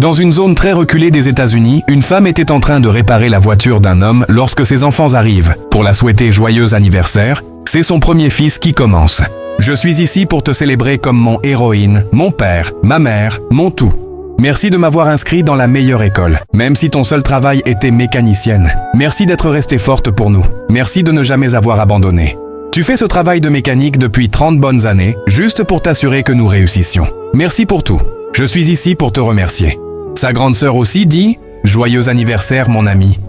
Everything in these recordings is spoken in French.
Dans une zone très reculée des États-Unis, une femme était en train de réparer la voiture d'un homme lorsque ses enfants arrivent. Pour la souhaiter joyeux anniversaire, c'est son premier fils qui commence. « Je suis ici pour te célébrer comme mon héroïne, mon père, ma mère, mon tout. Merci de m'avoir inscrit dans la meilleure école, même si ton seul travail était mécanicienne. Merci d'être restée forte pour nous. Merci de ne jamais avoir abandonné. Tu fais ce travail de mécanique depuis 30 bonnes années, juste pour t'assurer que nous réussissions. Merci pour tout. Je suis ici pour te remercier. » Sa grande sœur aussi dit « Joyeux anniversaire mon ami.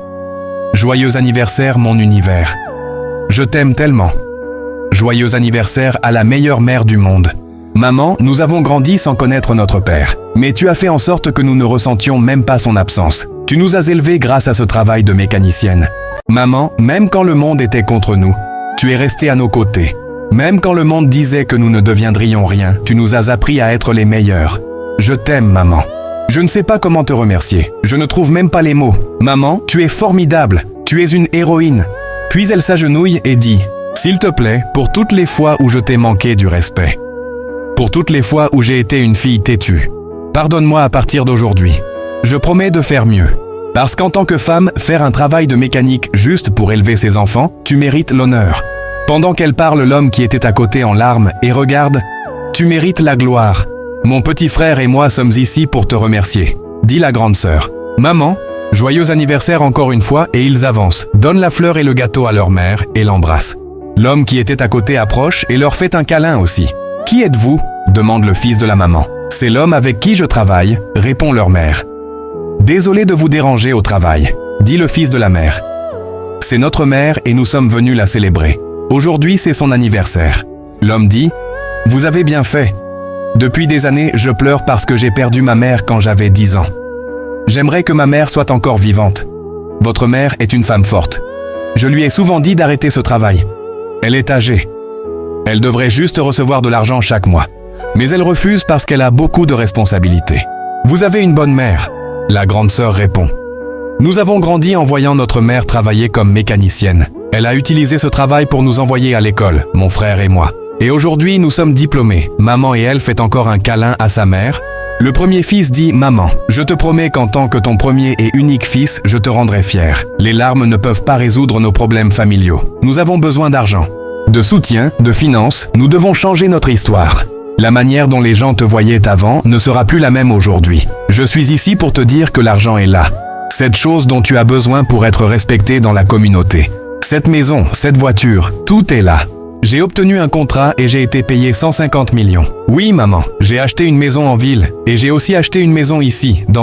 Joyeux anniversaire mon univers. Je t'aime tellement. Joyeux anniversaire à la meilleure mère du monde. Maman, nous avons grandi sans connaître notre père. Mais tu as fait en sorte que nous ne ressentions même pas son absence. Tu nous as élevés grâce à ce travail de mécanicienne. Maman, même quand le monde était contre nous, tu es restée à nos côtés. Même quand le monde disait que nous ne deviendrions rien, tu nous as appris à être les meilleurs. Je t'aime, maman. Je ne sais pas comment te remercier. Je ne trouve même pas les mots. Maman, tu es formidable. Tu es une héroïne. » Puis elle s'agenouille et dit « S'il te plaît, pour toutes les fois où je t'ai manqué du respect. Pour toutes les fois où j'ai été une fille têtue. Pardonne-moi à partir d'aujourd'hui. Je promets de faire mieux. Parce qu'en tant que femme, faire un travail de mécanique juste pour élever ses enfants, tu mérites l'honneur. » Pendant qu'elle parle, l'homme qui était à côté en larmes et regarde « Tu mérites la gloire. Mon petit frère et moi sommes ici pour te remercier, » dit la grande sœur. « Maman, joyeux anniversaire encore une fois » et ils avancent, donnent la fleur et le gâteau à leur mère et l'embrassent. L'homme qui était à côté approche et leur fait un câlin aussi. « Qui êtes-vous » demande le fils de la maman. « C'est l'homme avec qui je travaille » répond leur mère. « Désolé de vous déranger au travail » dit le fils de la mère. « C'est notre mère et nous sommes venus la célébrer. Aujourd'hui c'est son anniversaire. » L'homme dit « Vous avez bien fait. Depuis des années, je pleure parce que j'ai perdu ma mère quand j'avais 10 ans. J'aimerais que ma mère soit encore vivante. Votre mère est une femme forte. Je lui ai souvent dit d'arrêter ce travail. Elle est âgée. Elle devrait juste recevoir de l'argent chaque mois. Mais elle refuse parce qu'elle a beaucoup de responsabilités. Vous avez une bonne mère, » la grande sœur répond. Nous avons grandi en voyant notre mère travailler comme mécanicienne. Elle a utilisé ce travail pour nous envoyer à l'école, mon frère et moi. Et aujourd'hui, nous sommes diplômés. Maman et elle fait encore un câlin à sa mère. Le premier fils dit « Maman, je te promets qu'en tant que ton premier et unique fils, je te rendrai fier. Les larmes ne peuvent pas résoudre nos problèmes familiaux. Nous avons besoin d'argent, de soutien, de finances. Nous devons changer notre histoire. La manière dont les gens te voyaient avant ne sera plus la même aujourd'hui. Je suis ici pour te dire que l'argent est là. Cette chose dont tu as besoin pour être respecté dans la communauté. Cette maison, cette voiture, tout est là. J'ai obtenu un contrat et j'ai été payé 150 millions. Oui, maman, j'ai acheté une maison en ville et j'ai aussi acheté une maison ici, dans